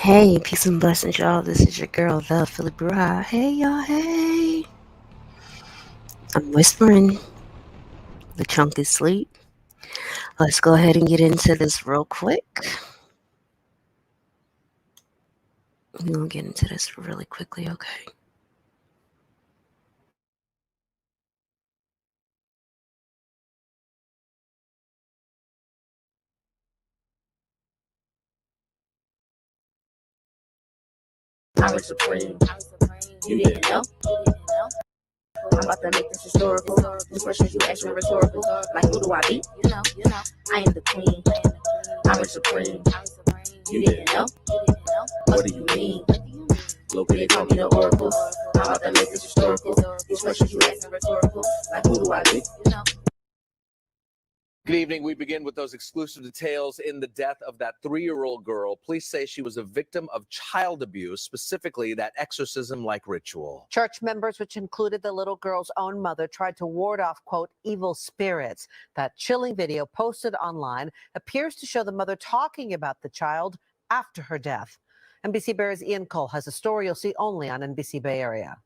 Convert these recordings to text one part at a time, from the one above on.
Hey, peace and blessings, y'all. This is your girl, the Philly Bruja. Hey, y'all. Hey. I'm whispering. The chunk is asleep. Let's go ahead and get into this real quick. We're going to get into this really quickly, okay? Power supreme. You didn't know? I'm about to make this historical. This questions you ask me rhetorical. Like who do I be? You know. I am the queen. Power supreme. You didn't know? What do you mean? Look, they call me the oracle. I'm about to make this historical. These questions you ask me rhetorical. Like who do I be? You know. Good evening. We begin with those exclusive details in the death of that 3-year-old girl. Police say she was a victim of child abuse, specifically that exorcism-like ritual. Church members, which included the little girl's own mother, tried to ward off, quote, evil spirits. That chilling video posted online appears to show the mother talking about the child after her death. NBC Bay's Ian Cole has a story you'll see only on NBC Bay Area.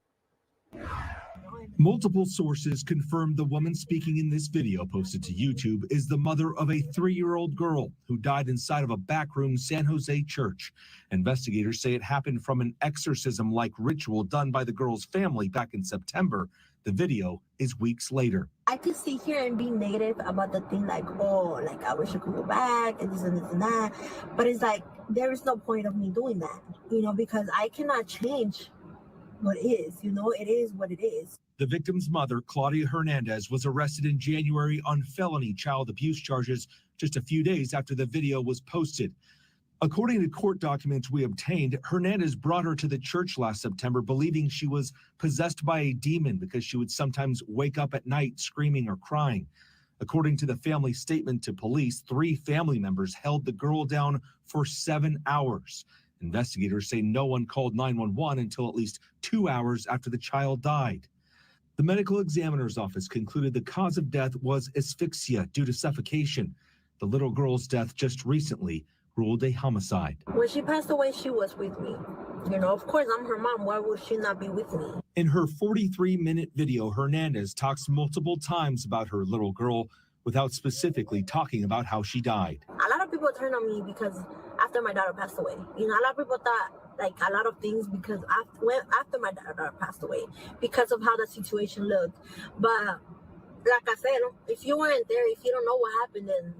Multiple sources confirmed the woman speaking in this video posted to YouTube is the mother of a 3-year-old girl who died inside of a backroom San Jose church. Investigators say it happened from an exorcism-like ritual done by the girl's family back in September. The video is weeks later. I could sit here and be negative about the thing like, oh, like I wish I could go back and this and this and that. But it's like, there is no point of me doing that, because I cannot change what is, it is what it is. The victim's mother, Claudia Hernandez, was arrested in January on felony child abuse charges just a few days after the video was posted. According to court documents we obtained, Hernandez brought her to the church last September, believing she was possessed by a demon because she would sometimes wake up at night screaming or crying. According to the family statement to police, 3 family members held the girl down for 7 hours. Investigators say no one called 911 until at least 2 hours after the child died. The medical examiner's office concluded the cause of death was asphyxia due to suffocation. The little girl's death just recently ruled a homicide. When she passed away, she was with me. Of course, I'm her mom. Why would she not be with me? In her 43-minute video, Hernandez talks multiple times about her little girl without specifically talking about how she died. A lot of people turned on me because after my daughter passed away. A lot of people thought like a lot of things because after my daughter passed away, because of how the situation looked. But like I said, if you weren't there, if you don't know what happened, then...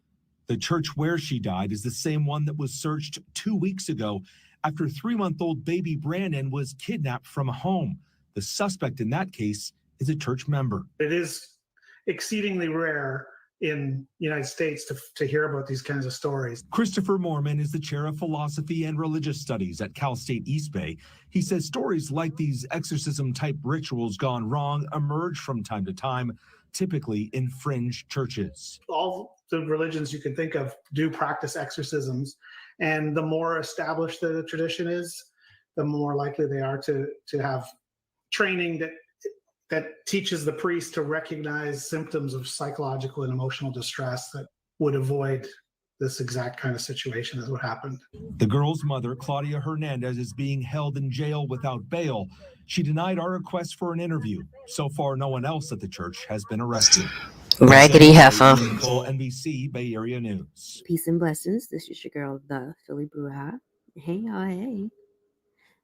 The church where she died is the same one that was searched 2 weeks ago after 3-month-old baby Brandon was kidnapped from a home. The suspect in that case is a church member. It is exceedingly rare in the United States to hear about these kinds of stories. Christopher Moorman is the chair of philosophy and religious studies at Cal State East Bay. He says stories like these exorcism-type rituals gone wrong emerge from time to time, typically in fringe churches. All the religions you can think of do practice exorcisms, and the more established the tradition is, the more likely they are to have training that teaches the priest to recognize symptoms of psychological and emotional distress that would avoid this exact kind of situation as what happened. The girl's mother, Claudia Hernandez, is being held in jail without bail. She denied our request for an interview. So far, no one else at the church has been arrested. Raggedy heifer. NBC Bay Area News. Peace and blessings. This is your girl, the Philly Bruja. Hey, y'all. Hey.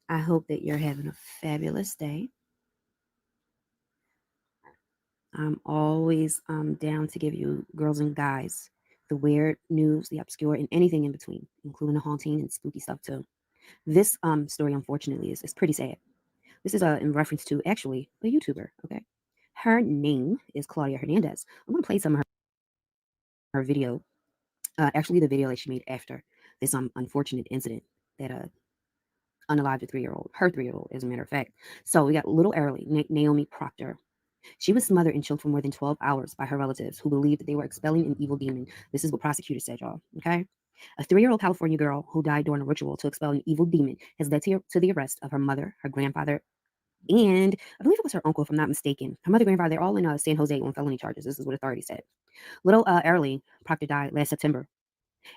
I hope that you're having a fabulous day. I'm always down to give you girls and guys the weird news, the obscure, and anything in between, including the haunting and spooky stuff too. This story, unfortunately, is pretty sad. This is in reference to actually a YouTuber. Okay, her name is Claudia Hernandez. I'm gonna play some of her video. Actually, the video that she made after this unfortunate incident that unalived a 3-year-old, her 3-year-old, as a matter of fact. So we got little early Naomi Proctor. She was smothered and chilled for more than 12 hours by her relatives who believed that they were expelling an evil demon. This is what prosecutors said, y'all. Okay. A 3-year-old California girl who died during a ritual to expel an evil demon has led to the arrest of her mother, her grandfather, and I believe it was her uncle, if I'm not mistaken. Her mother and grandfather, they're all in San Jose on felony charges. This is what authorities said. Little early, Proctor died last September.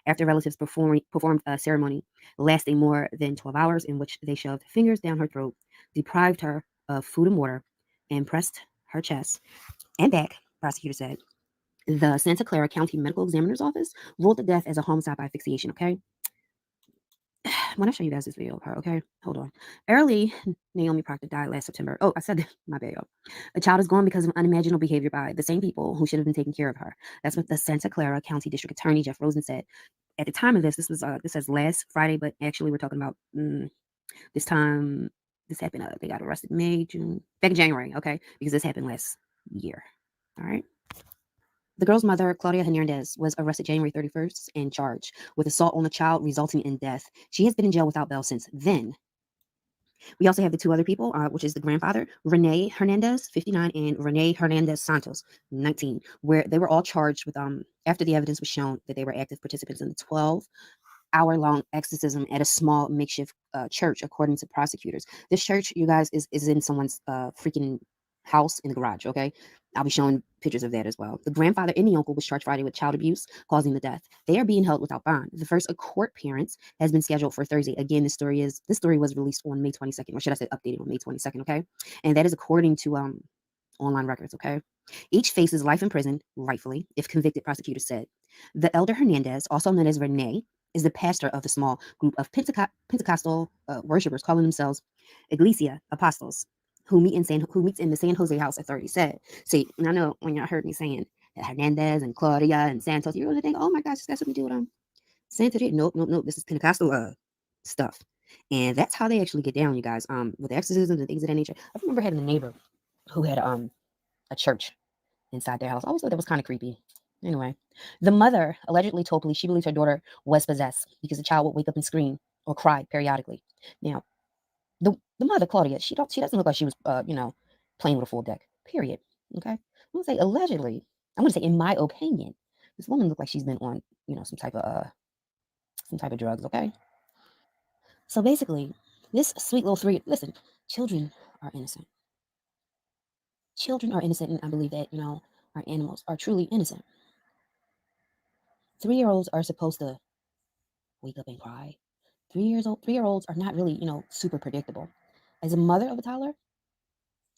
After relatives performed a ceremony lasting more than 12 hours in which they shoved fingers down her throat, deprived her of food and water, and pressed her chest and back, prosecutor said. The Santa Clara County Medical Examiner's Office ruled the death as a homicide by asphyxiation, okay? When I show you guys this video of her, okay? Hold on. Early, Naomi Proctor died last September. Oh, I said that. My bad, y'all. A child is gone because of unimaginable behavior by the same people who should have been taking care of her. That's what the Santa Clara County District Attorney, Jeff Rosen, said. At the time of this says last Friday, but actually we're talking about this time. This happened. They got arrested May, June, back in January, okay? Because this happened last year. All right. The girl's mother, Claudia Hernandez, was arrested January 31st and charged with assault on a child resulting in death. She has been in jail without bail since then. We also have the two other people, which is the grandfather, Rene Hernandez, 59, and Rene Hernandez-Santos, 19, where they were all charged with, after the evidence was shown that they were active participants in the 12-hour-long exorcism at a small makeshift church, according to prosecutors. This church, you guys, is in someone's freaking house in the garage, okay? I'll be showing pictures of that as well. The grandfather and the uncle was charged Friday with child abuse causing the death. They are being held without bond. The first court appearance has been scheduled for Thursday. Again, this story was released on May 22nd, or should I say updated on May 22nd, okay? And that is according to online records, okay? Each faces life in prison, rightfully, if convicted, prosecutors said. The elder Hernandez, also known as Rene, is the pastor of the small group of Pentecostal worshipers calling themselves Iglesia Apostles, who meets in the San Jose house, authorities said. See, and I know when y'all heard me saying that Hernandez and Claudia and Santos, you really think, oh my gosh, that's what we do with Santa. Nope. This is Pentecostal stuff. And that's how they actually get down, you guys. With exorcisms and things of that nature. I remember having a neighbor who had a church inside their house. I always thought that was kind of creepy. Anyway, the mother allegedly told police she believes her daughter was possessed because the child would wake up and scream or cry periodically. Now, the mother, Claudia, she doesn't look like she was, playing with a full deck, period. Okay? I'm going to say allegedly. I'm going to say, in my opinion, this woman looked like she's been on, some type of drugs, okay? So basically, this sweet little listen, children are innocent. Children are innocent, and I believe that, our animals are truly innocent. 3-year-olds are supposed to wake up and cry. 3-year-olds are not really, super predictable. As a mother of a toddler,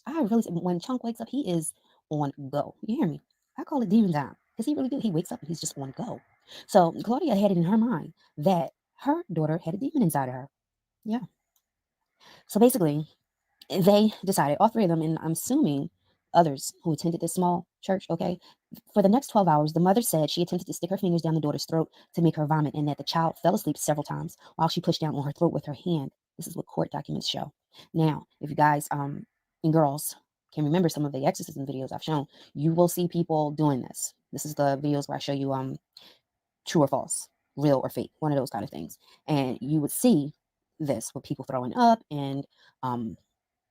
I really, when Chunk wakes up, he is on go. You hear me? I call it demon time because he really do. He wakes up and he's just on go. So Claudia had it in her mind that her daughter had a demon inside of her. Yeah. So basically, they decided, all three of them, and I'm assuming others who attended this small church, okay, for the next 12 hours, the mother said she attempted to stick her fingers down the daughter's throat to make her vomit and that the child fell asleep several times while she pushed down on her throat with her hand. This is what court documents show. Now, if you guys and girls can remember some of the exorcism videos I've shown, you will see people doing this. This is the videos where I show you true or false, real or fake, one of those kind of things. And you would see this with people throwing up and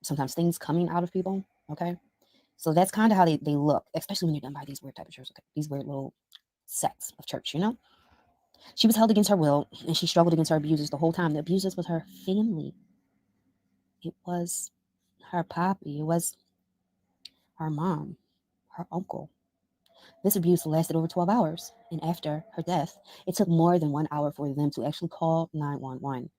sometimes things coming out of people, okay? So that's kind of how they look, especially when you're done by these weird type of churches, okay? These weird little sects of church, She was held against her will, and she struggled against her abusers the whole time. The abusers was her family. It was her papi. It was her mom, her uncle. This abuse lasted over 12 hours, and after her death, it took more than 1 hour for them to actually call 911.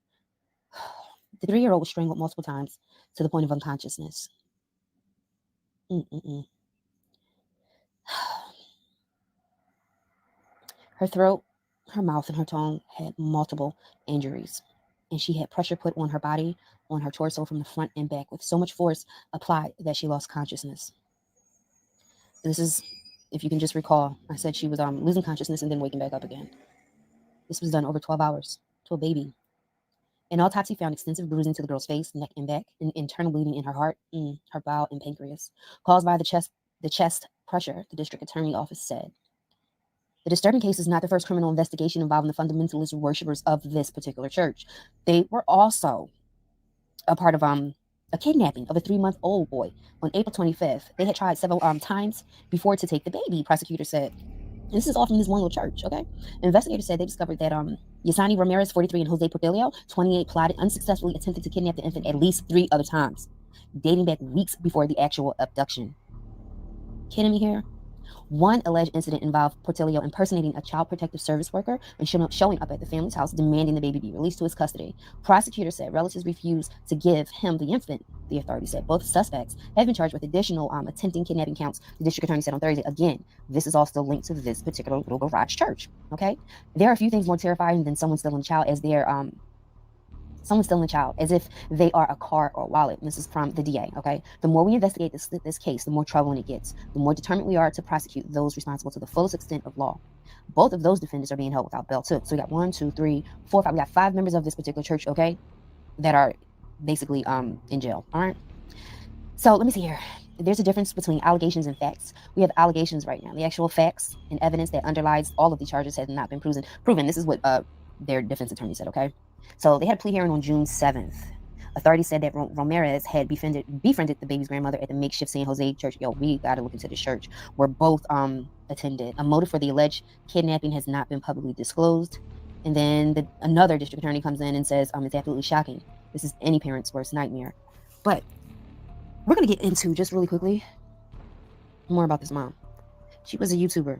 The 3-year-old was strangled multiple times to the point of unconsciousness. Her throat, her mouth, and her tongue had multiple injuries, and she had pressure put on her body, on her torso from the front and back with so much force applied that she lost consciousness. This is, if you can just recall, I said she was losing consciousness and then waking back up again. This was done over 12 hours to a baby. An autopsy found extensive bruising to the girl's face, neck, and back, and internal bleeding in her heart, her bowel, and pancreas, caused by the chest pressure, the district attorney office said. The disturbing case is not the first criminal investigation involving the fundamentalist worshippers of this particular church. They were also a part of a kidnapping of a 3-month-old boy on April 25th. They had tried several times before to take the baby, prosecutors said. This is all from this one little church, okay? Investigators said they discovered that Yasani Ramirez, 43, and Jose Portillo, 28, plotted unsuccessfully attempted to kidnap the infant at least 3 other times, dating back weeks before the actual abduction. Kidding me here? One alleged incident involved Portillo impersonating a child protective service worker and showing up at the family's house demanding the baby be released to his custody. Prosecutors said relatives refused to give him the infant. The authorities said both suspects have been charged with additional attempting kidnapping counts. The district attorney said on Thursday, again, this is all still linked to this particular little garage church. Okay, there are a few things more terrifying than someone stealing a child as if they are a car or a wallet. This is from the DA, okay? The more we investigate this case, the more troubling it gets. The more determined we are to prosecute those responsible to the fullest extent of law. Both of those defendants are being held without bail, too. So we got 1, 2, 3, 4, 5. We got 5 members of this particular church, okay, that are basically in jail, all right? So let me see here. There's a difference between allegations and facts. We have allegations right now. The actual facts and evidence that underlies all of the charges have not been proven. This is what their defense attorney said, okay? So they had a plea hearing on June 7th. Authorities said that Ramirez had befriended the baby's grandmother at the makeshift San Jose church. Yo, we got to look into this church where both attended. A motive for the alleged kidnapping has not been publicly disclosed. And then another district attorney comes in and says it's absolutely shocking. This is any parent's worst nightmare. But we're going to get into, just really quickly, more about this mom. She was a YouTuber.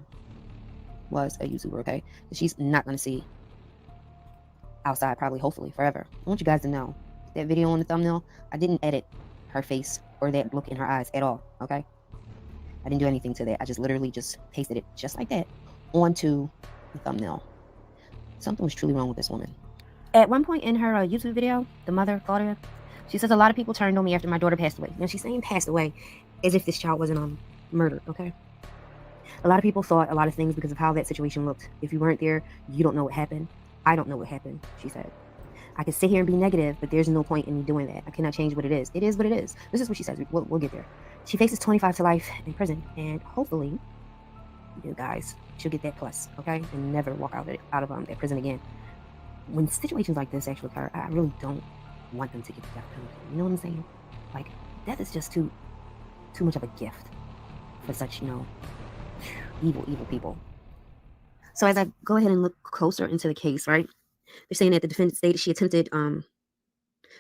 Okay? She's not going to see outside, probably, hopefully, forever. I want you guys to know that video on the thumbnail, I didn't edit her face or that look in her eyes at all, okay? I didn't do anything to that. I just literally just pasted it just like that onto the thumbnail. Something was truly wrong with this woman. At one point in her YouTube video, the mother, Claudia, she says, a lot of people turned on me after my daughter passed away. Now, she's saying passed away as if this child wasn't murdered, okay? A lot of people thought a lot of things because of how that situation looked. If you weren't there, you don't know what happened. I don't know what happened, she said. I can sit here and be negative, but there's no point in me doing that. I cannot change what it is. It is what it is. This is what she says. We'll get there. She faces 25 to life in prison, and hopefully, you guys, she'll get that plus, okay? And never walk out of that prison again. When situations like this actually occur, I really don't want them to get the death penalty. You know what I'm saying? Like, death is just too much of a gift for such, evil people. So as I go ahead and look closer into the case, right? They're saying that the defendant stated she attempted to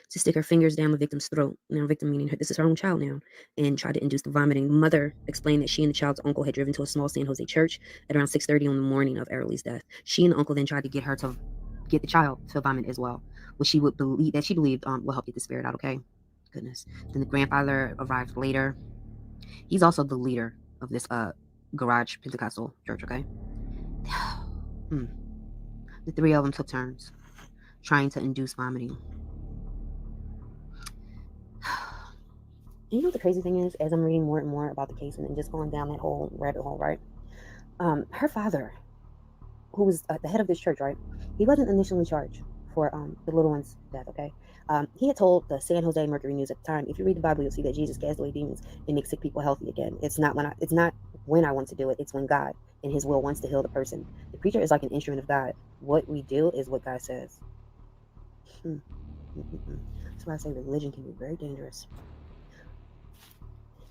stick her fingers down the victim's throat. Now, victim meaning this is her own child now, and tried to induce the vomiting. The mother explained that she and the child's uncle had driven to a small San Jose church at around 6:30 on the morning of Erli's death. She and the uncle then tried to get the child to vomit as well, which she believed will help get the spirit out. Okay, goodness. Then the grandfather arrived later. He's also the leader of this garage Pentecostal church. Okay. The 3 of them took turns trying to induce vomiting. You know what the crazy thing is? As I'm reading more and more about the case and just going down that whole rabbit hole, right? Her father, who was the head of this church, right? He wasn't initially charged for the little one's death, okay? He had told the San Jose Mercury News at the time, if you read the Bible, you'll see that Jesus cast away demons and makes sick people healthy again. It's not when I want to do it. It's when God in his will wants to heal the person. The preacher is like an instrument of God. What we do is what God says. That's why I say religion can be very dangerous.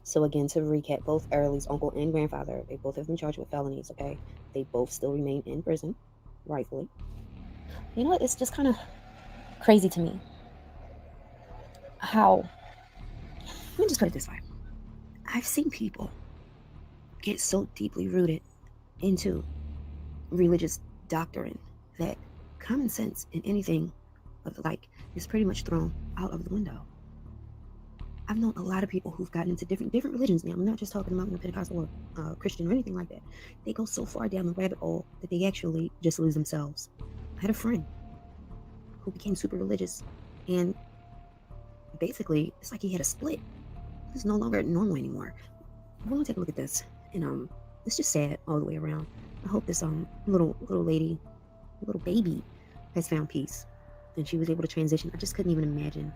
So again, to recap, both Erli's uncle and grandfather, they both have been charged with felonies, okay? They both still remain in prison, rightfully. You know what? It's just kind of crazy to me how, let me just put it this way. I've seen people get so deeply rooted into religious doctrine that common sense and anything of like is pretty much thrown out of the window. I've known a lot of people who've gotten into different religions now. I'm not just talking about Pentecostal or Christian or anything like that. They go so far down the rabbit hole that they actually just lose themselves. I had a friend who became super religious, and basically it's like he had a split. It's no longer normal anymore. We're gonna take a look at this, and it's just sad all the way around. I hope this little lady, little baby, has found peace, and she was able to transition. I just couldn't even imagine.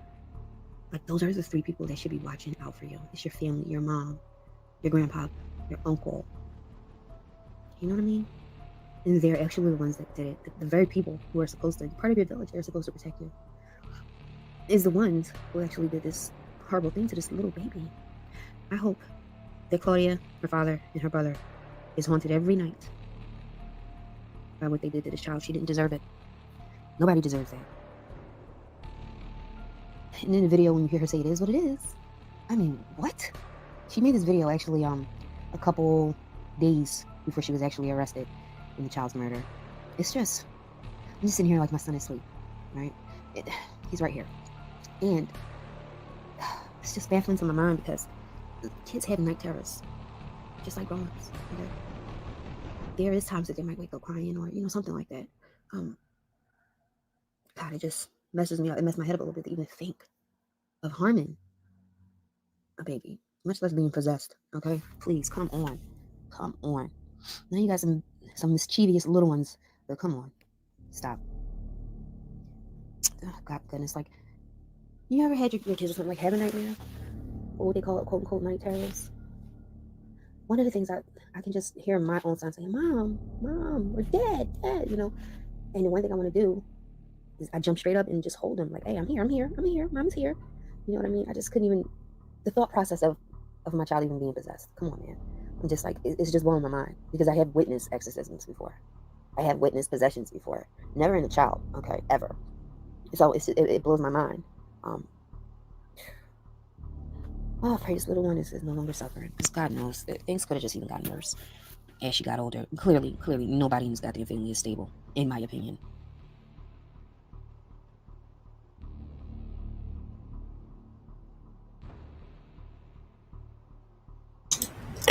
Like, those are the 3 people that should be watching out for you. It's your family, your mom, your grandpa, your uncle. You know what I mean? And they're actually the ones that did it. The very people who are supposed to, part of your village, they're supposed to protect you, is the ones who actually did this horrible thing to this little baby. I hope that Claudia, her father, and her brother is haunted every night by what they did to this child. She didn't deserve it. Nobody deserves that. And in the video, when you hear her say it is what it is, I mean, what? She made this video actually a couple days before she was actually arrested in the child's murder. It's just, I'm just sitting here like my son is asleep, right? He's right here. And it's just baffling to my mind because kids have night terrors, just like grown-ups. Okay? There is times that they might wake up crying or, something like that. God, it just messes me up. It messes my head up a little bit to even think of harming a baby, much less being possessed. Okay? Please, come on. Come on. Now you got some mischievous little ones, but come on. Stop. Oh, God, goodness. Like, you ever had your kids or something like have a nightmare? Or what they call it, quote unquote, night terrors? One of the things I can just hear my own son saying, Mom, or Dad, And the one thing I want to do is I jump straight up and just hold him like, hey, I'm here, Mama's here. You know what I mean? I just couldn't even, the thought process of my child even being possessed. Come on, man. I'm just like, it's just blowing my mind because I have witnessed exorcisms before. I have witnessed possessions before. Never in a child, okay, ever. So it blows my mind. Oh, I pray this little one is no longer suffering. Because God knows that things could have just even gotten worse as she got older. Clearly, nobody in this goddamn family is stable, in my opinion.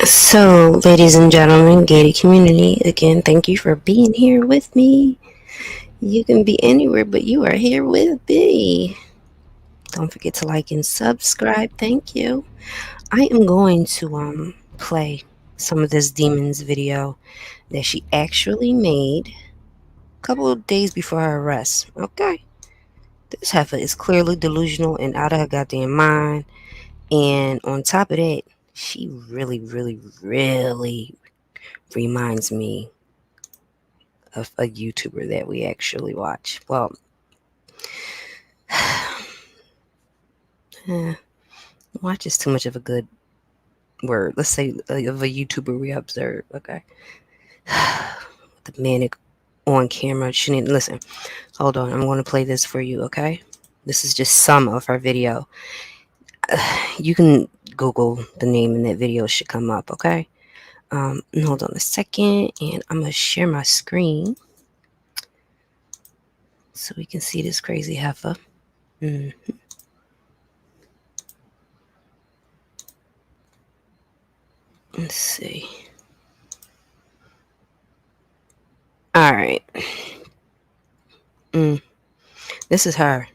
So, ladies and gentlemen, gated community, again, thank you for being here with me. You can be anywhere, but you are here with me. Don't forget to like and subscribe. Thank you. I am going to play some of this Demons video that she actually made a couple of days before her arrest. Okay. This heifer is clearly delusional and out of her goddamn mind. And on top of that, she really, really, really reminds me of a YouTuber that we actually watch. Well, watch is too much of a good word. Let's say of a YouTuber we observe. Okay. The manic on camera shouldn't listen. Hold on, I'm going to play this for you. Okay. This is just some of her video. You can Google the name in that video, it should come up. Okay. Hold on a second, and I'm gonna share my screen so we can see this crazy heifer. Let's see. All right. This is her.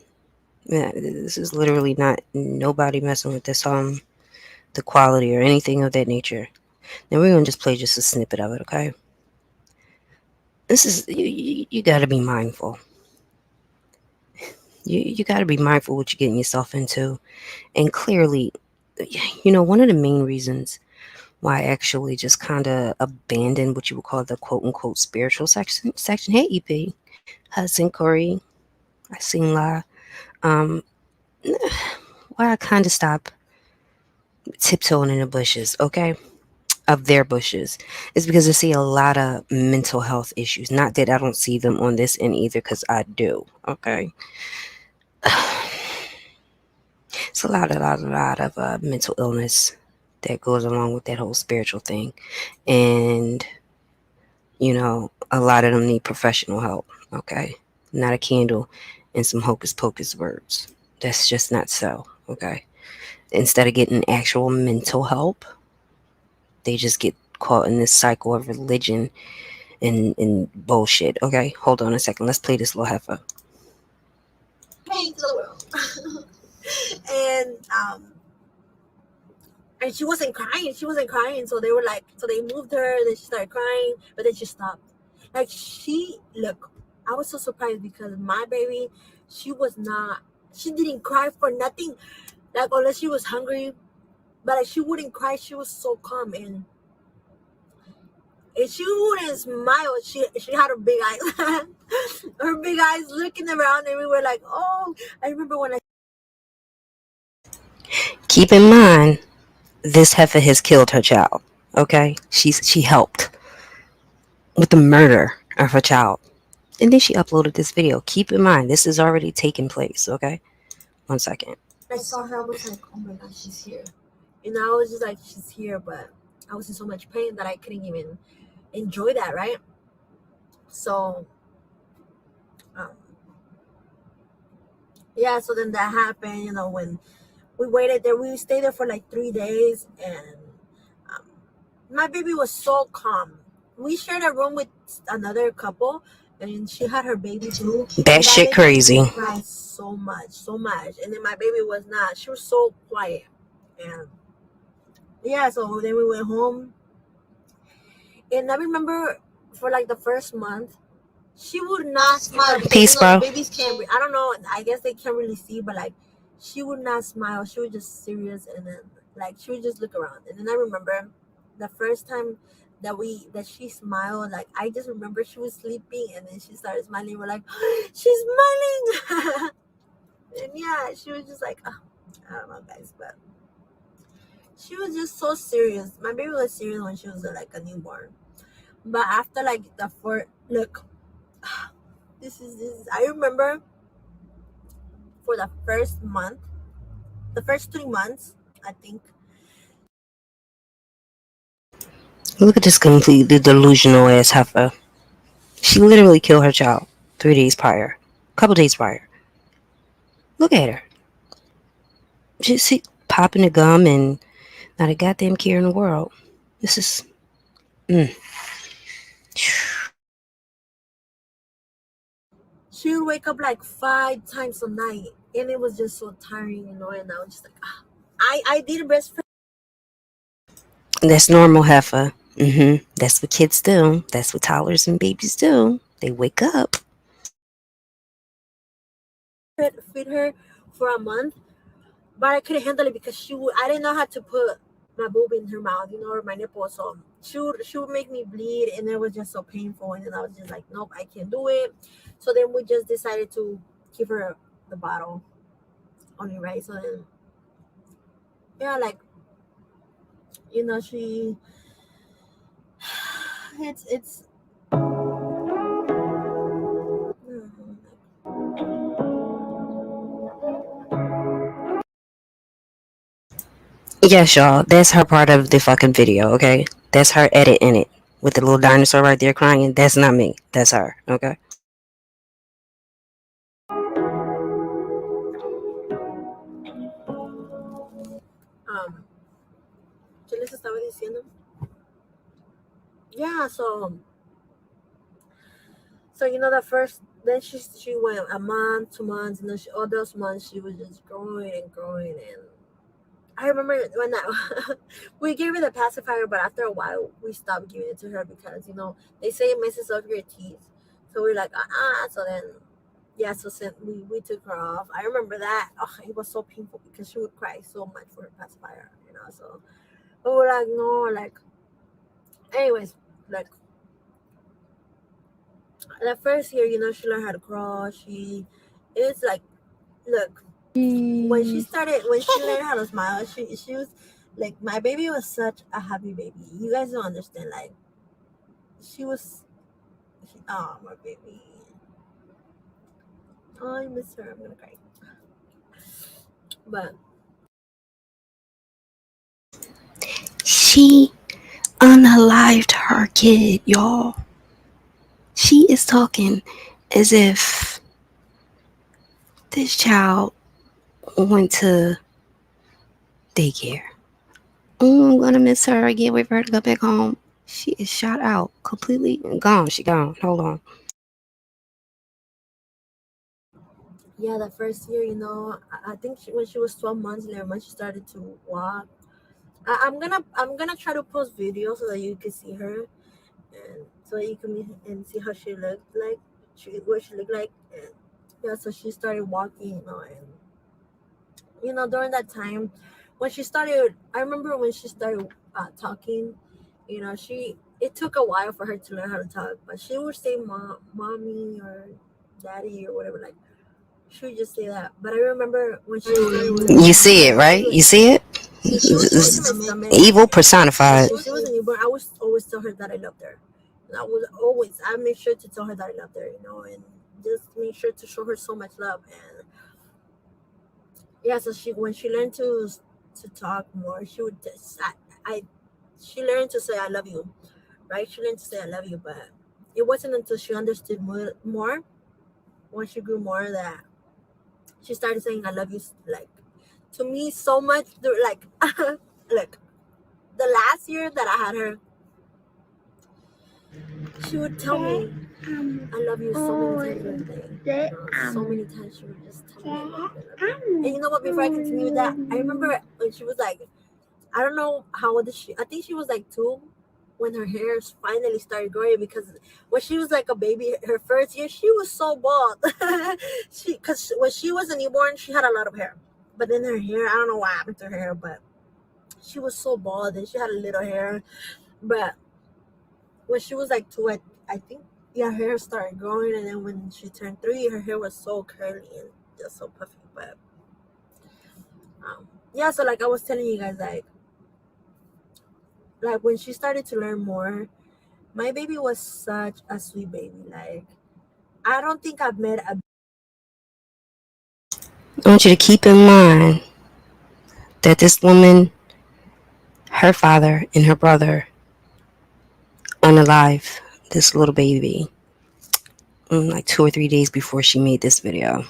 Yeah, this is literally not nobody messing with this the quality or anything of that nature. Now we're gonna just play just a snippet of it, okay? This is you got to be mindful. You got to be mindful what you're getting yourself into, and clearly, one of the main reasons why I actually just kind of abandoned what you would call the quote unquote spiritual section. Hey, EP, Hudson, Corey, I seen La. Why I kind of stopped tiptoeing in the bushes, okay? Of their bushes is because I see a lot of mental health issues. Not that I don't see them on this end either, because I do. Okay, it's a lot of mental illness that goes along with that whole spiritual thing, and a lot of them need professional help. Okay, not a candle and some hocus pocus words. That's just not so. Okay, instead of getting actual mental help, they just get caught in this cycle of religion and bullshit. Okay, hold on a second. Let's play this little heifer. Paint the world. and she wasn't crying. So they were like, so they moved her. Then she started crying, but then she stopped. Like look, I was so surprised because my baby, she didn't cry for nothing, like unless she was hungry, but like she wouldn't cry. She was so calm, and she wouldn't smile. She had her big eyes, her big eyes looking around, and we were like, oh, I remember when I. Keep in mind, this heifer has killed her child. Okay, she helped with the murder of her child, and then she uploaded this video. Keep in mind, this is already taking place. Okay, 1 second. I saw her, I was like, oh my god, she's here. And I was just like, she's here, but I was in so much pain that I couldn't even enjoy that, right? So um, yeah, so then that happened, when we waited there, we stayed there for like 3 days, and um, my baby was so calm. We shared a room with another couple, and she had her baby too, That and that shit made my crazy. baby cry so much, so much. And then my baby was not. She was so quiet, and yeah. So then we went home, and I remember for like the first month, she would not smile because Peace, the bro. babies can't. I don't know. I guess they can't really see, but like, she would not smile. She was just serious, and then like she would just look around. And then I remember the first time that she smiled. Like, I just remember she was sleeping, and then she started smiling. We're like, she's smiling, and yeah, she was just like, oh, I don't know, guys, but she was just so serious. My baby was serious when she was like a newborn, but after like the fourth look. This is I remember for the first month, the first 3 months, I think. Look at this completely delusional ass heifer. She literally killed her child 3 days prior. Couple days prior. Look at her. She's popping the gum and not a goddamn care in the world. This is. Mm. She would wake up like 5 times a night, and it was just so tiring, and I was just like, ah. I did breastfeed That's normal, heifer. That's what kids do. That's what toddlers and babies do. They wake up. feed her for a month, but I couldn't handle it because I didn't know how to put my boob in her mouth, or my nipple. So she would make me bleed, and it was just so painful. And then I was just like, nope, I can't do it. So then we just decided to give her the bottle only, right? So then, yeah, like, she it's mm, Yes, y'all. That's her part of the fucking video, okay? That's her edit in it. With the little dinosaur right there crying. That's not me. That's her, okay? um ¿qué les estaba diciendo? Yeah, so the first, then she went a month, 2 months, and then all those months she was just growing and growing. And I remember when we gave her the pacifier, but after a while we stopped giving it to her because they say it messes up your teeth. So we're like, so then, yeah, so we took her off. I remember that. Oh, it was so painful because she would cry so much for her pacifier. So but we're like, no, like, anyways, like, the first year, she learned how to crawl. It's like, look, when she learned how to smile, she was like, my baby was such a happy baby. You guys don't understand. Like, she was, oh, my baby. Oh, I miss her. I'm gonna cry. But She unalived her kid, y'all. She is talking as if this child went to daycare. Oh, I'm gonna miss her. I can't wait for her to go back home. She is shot out completely and gone. She gone. Hold on. yeah, the first year, I think when she was 12 months, 11 months, she started to walk. I'm gonna try to post videos so that you can see her, and so you can and see how she looked like, what she looked like. And yeah, so she started walking, and during that time, when she started, I remember when she started talking. She it took a while for her to learn how to talk, but she would say mommy or daddy or whatever. Like, she would just say that. But I remember when she started with You me, see it, right? You see it? since she was in my stomach, Evil personified. since she was a newborn, I was always tell her that I loved her. And I make sure to tell her that I loved her, and just make sure to show her so much love. And yeah, so when she learned to talk more, she would just I she learned to say I love you, right? She learned to say I love you, but it wasn't until she understood more when she grew more that she started saying I love you like to me so much. Like like the last year that I had her, she would tell me I love you so many times during the day. So many times she would just tell me I love you. And you know what? Before I continue with that, I remember when she was like, I don't know how old is she. I think she was like 2 when her hair finally started growing, because when she was like a baby, her first year, she was so bald. Because when she was a newborn, she had a lot of hair. But then her hair, I don't know what happened to her hair, but she was so bald and she had a little hair. But when she was like 2, I think, yeah, her hair started growing. And then when she turned 3, her hair was so curly and just so puffy. But yeah, so like I was telling you guys, like when she started to learn more, my baby was such a sweet baby. Like I don't think I've met a I want you to keep in mind that this woman, her father and her brother, unalive this little baby like 2 or 3 days before she made this video.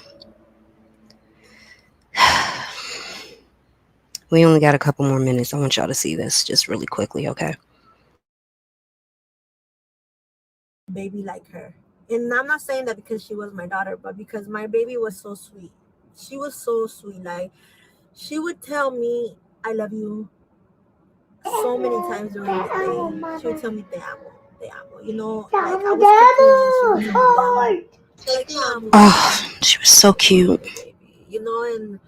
We only got a couple more minutes. I want y'all to see this just really quickly, okay? baby like her. And I'm not saying that because she was my daughter, but because my baby was so sweet. She was so sweet. Like she would tell me I love you so many times during the day. She would tell me te amo, te amo. You know, like I was cooking and she would tell me te amo. Like te amo. Oh, she was so cute. Baby. You know, and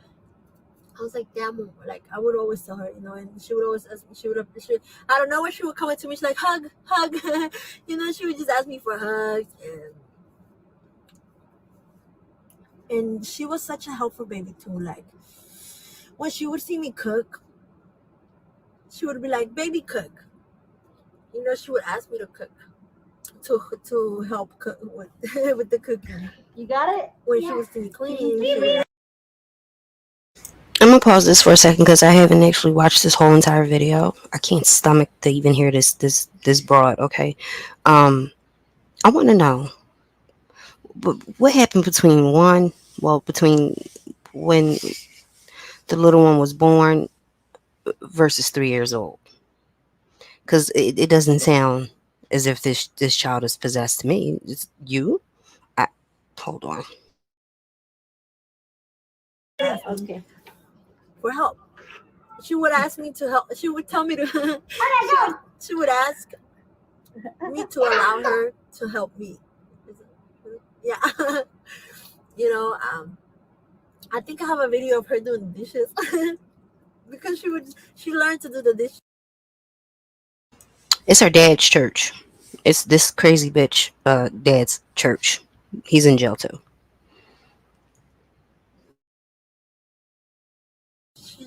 I was like, damn, like I would always tell her, you know, and she would always ask me, I don't know where she would come up to me, she's like, hug, hug, you know, she would just ask me for hugs, and she was such a helpful baby too. Like when she would see me cook, she would be like, baby, cook, you know, she would ask me to cook, to help cook with with the cooking. You got it? When she would see me cleaning, she would I'm gonna pause this for a second because I haven't actually watched this whole entire video. I can't stomach to even hear this broad. Okay, I want to know what happened between when the little one was born versus 3 years old, because it doesn't sound as if this child is possessed to me. It's you. Hold on. ask me for help. She would ask me to help. She would tell me to. she would ask me to allow her to help me. Yeah, you know. I think I have a video of her doing the dishes because she learned to do the dishes. It's her dad's church. It's this crazy bitch dad's church. He's in jail too. She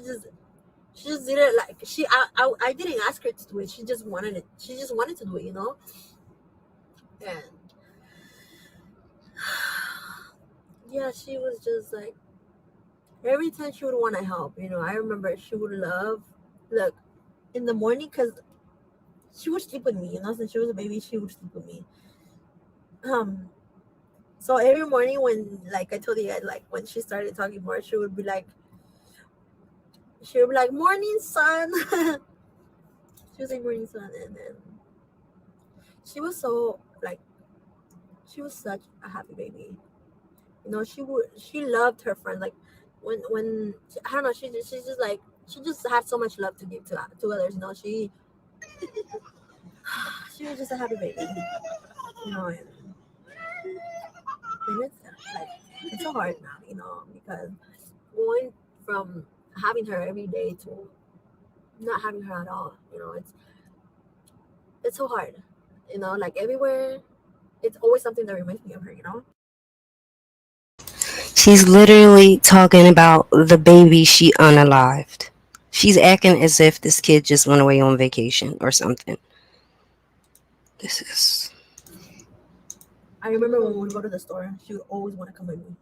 just did it like I didn't ask her to do it. She just wanted it. She just wanted to do it, you know. And yeah, she was just like every time she would want to help, you know. I remember she would look in the morning because she would sleep with me, you know. Since she was a baby, she would sleep with me. So every morning when, like I told you guys, like when she started talking more, she would be like, morning sun. She was like, morning sun. And then she was so like, she was such a happy baby, you know. She loved her friends. Like when I don't know, she's just like, she just had so much love to give to others, you know. She was just a happy baby, you know. And it's like, it's so hard now, you know, because going from having her every day to not having her at all, you know, it's so hard, you know. Like everywhere, it's always something that reminds me of her, you know. She's literally talking about the baby she unalived. She's acting as if this kid just went away on vacation or something. This is. I remember when we would go to the store, she would always want to come with me.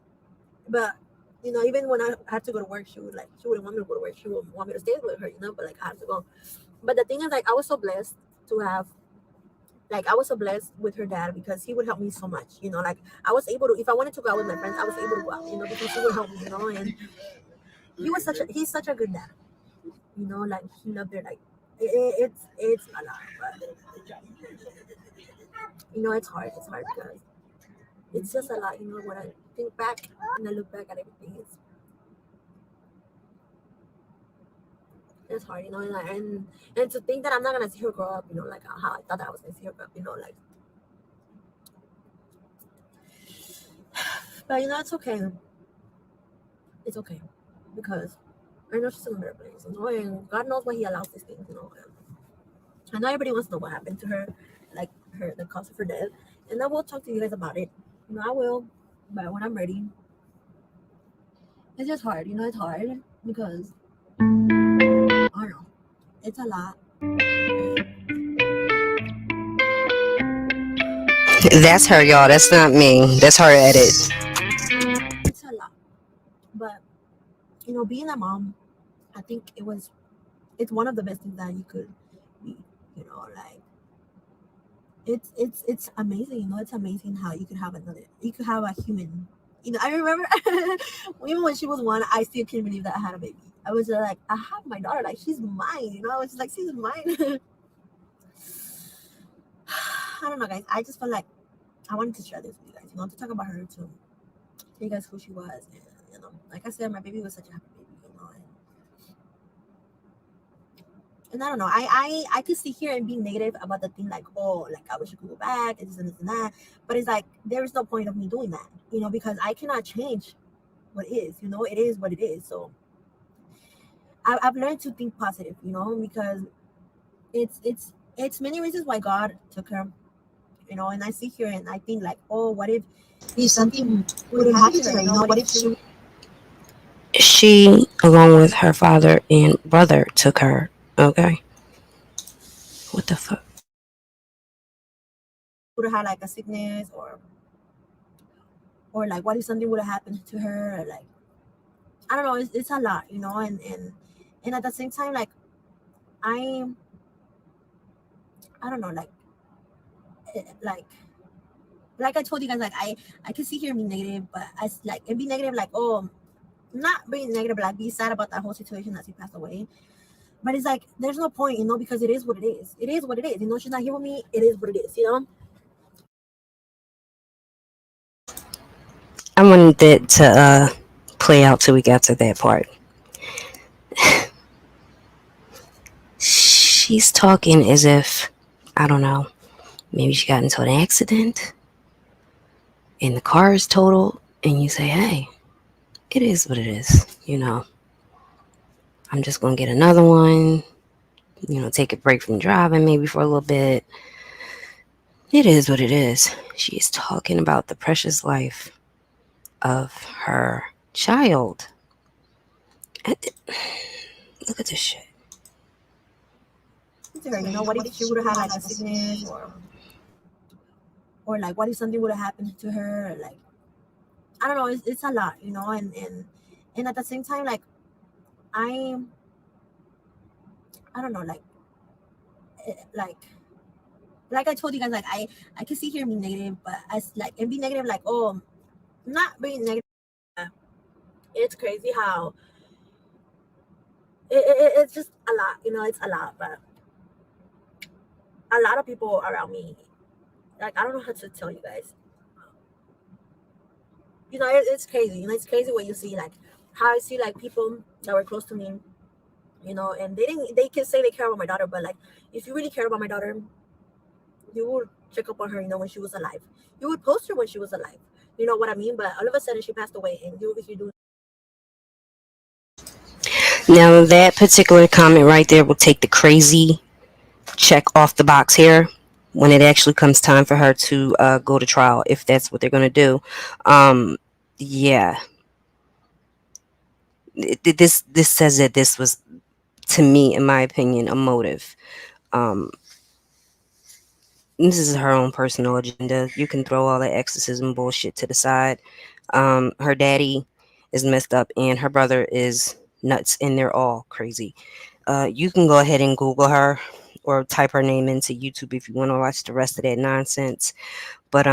But you know, even when I had to go to work, she wouldn't want me to go to work. She would want me to stay with her, you know. But like I had to go. But the thing is, like, I was so blessed to have, like, I was so blessed with her dad because he would help me so much. Like, I was able to, if I wanted to go out with my friends, I was able to go out. Because he would help me. And he's such a good dad. Like, he loved her. Like, it's a lot, but it's hard. It's hard because it's just a lot. When I think back and I look back at everything, it's hard. And to think that I'm not gonna see her grow up. Like how I thought that I was gonna see her grow up. Like, but it's okay. It's okay because I know she's in a better place. And God knows why He allows these things. And I know everybody wants to know what happened to her, like the cause of her death, and I will talk to you guys about it. I will, but when I'm ready. It's just hard. It's hard because I don't know. It's a lot. That's her, y'all. That's not me. That's her edit. It's a lot. But being a mom, I think it's one of the best things that you could be. Like it's amazing. It's amazing how you could have a human. I remember even when she was one, I still can't believe that I had a baby. I was just like, I have my daughter, like she's mine. I was just like, she's mine. I don't know, guys. I just felt like I wanted to share this with you guys. To talk about her, to tell you guys who she was, and like I said, my baby was such a happy baby. And I don't know. I could sit here and be negative about the thing, like, oh, like I wish I could go back and this and this and that. But it's like there is no point of me doing that, because I cannot change what is. It is what it is. So I've learned to think positive, because it's many reasons why God took her, and I sit here and I think like, oh, what if something would have happened to her? What if She, along with her father and brother, took her. Okay. What the fuck? would have had like a sickness, or like what if something would have happened to her, or like I don't know. It's a lot, and at the same time, like I I don't know, like I told you guys, like I can see here and be negative, but and be negative, like, oh, not being negative, but like be sad about that whole situation that she passed away. But it's like there's no point, because it is what it is. It is what it is. She's not here with me. It is what it is. I wanted it to play out till we got to that part. She's talking as if, I don't know, maybe she got into an accident and the car is totaled, and you say, hey, it is what it is. I'm just going to get another one, take a break from driving maybe for a little bit. It is what it is. She is talking about the precious life of her child. Look at this shit. What if she would have had like a sickness, or like what if something would have happened to her, or like I don't know. It's a lot, and at the same time, like I I don't know, like I told you guys, like I can see here and be negative, but and be negative, like, oh, not being negative. It's crazy how it's just a lot, it's a lot, but a lot of people around me, like I don't know how to tell you guys. It's crazy. It's crazy what you see, like how I see like people that were close to me, and they can say they care about my daughter, but like if you really care about my daughter, you would check up on her, when she was alive. You would post her when she was alive. You know what I mean? But all of a sudden she passed away, and you do. Now, that particular comment right there will take the crazy check off the box here when it actually comes time for her to go to trial, if that's what they're going to do. Yeah. This says that this was, to me, in my opinion, a motive. This is her own personal agenda. You can throw all that exorcism bullshit to the side. Her daddy is messed up, and her brother is nuts, and they're all crazy. You can go ahead and Google her or type her name into YouTube if you want to watch the rest of that nonsense. But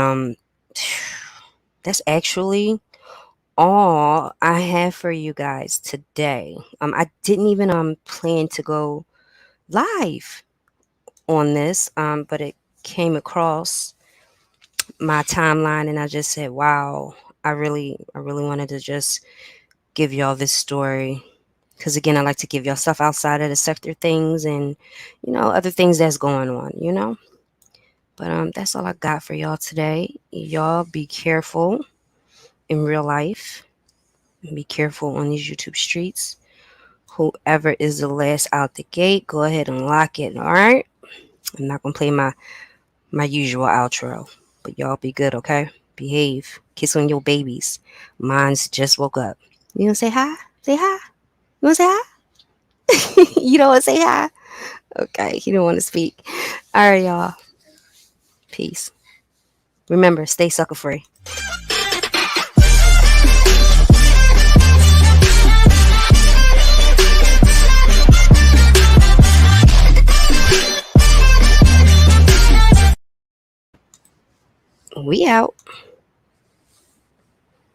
that's actually all I have for you guys today. I didn't even plan to go live on this, but it came across my timeline and I just said, wow, I really wanted to just give y'all this story. Because again, I like to give y'all stuff outside of the sector things and, other things that's going on. But that's all I got for y'all today. Y'all be careful in real life and be careful on these YouTube streets. Whoever is the last out the gate, go ahead and lock it. All right. I'm not gonna play my usual outro, but y'all be good, okay? Behave. Kiss on your babies. Mine's just woke up. You gonna say hi? Say hi. You wanna say hi? You don't wanna say hi? Okay, you don't want to speak. All right, y'all. Peace. Remember, stay sucker free. We out.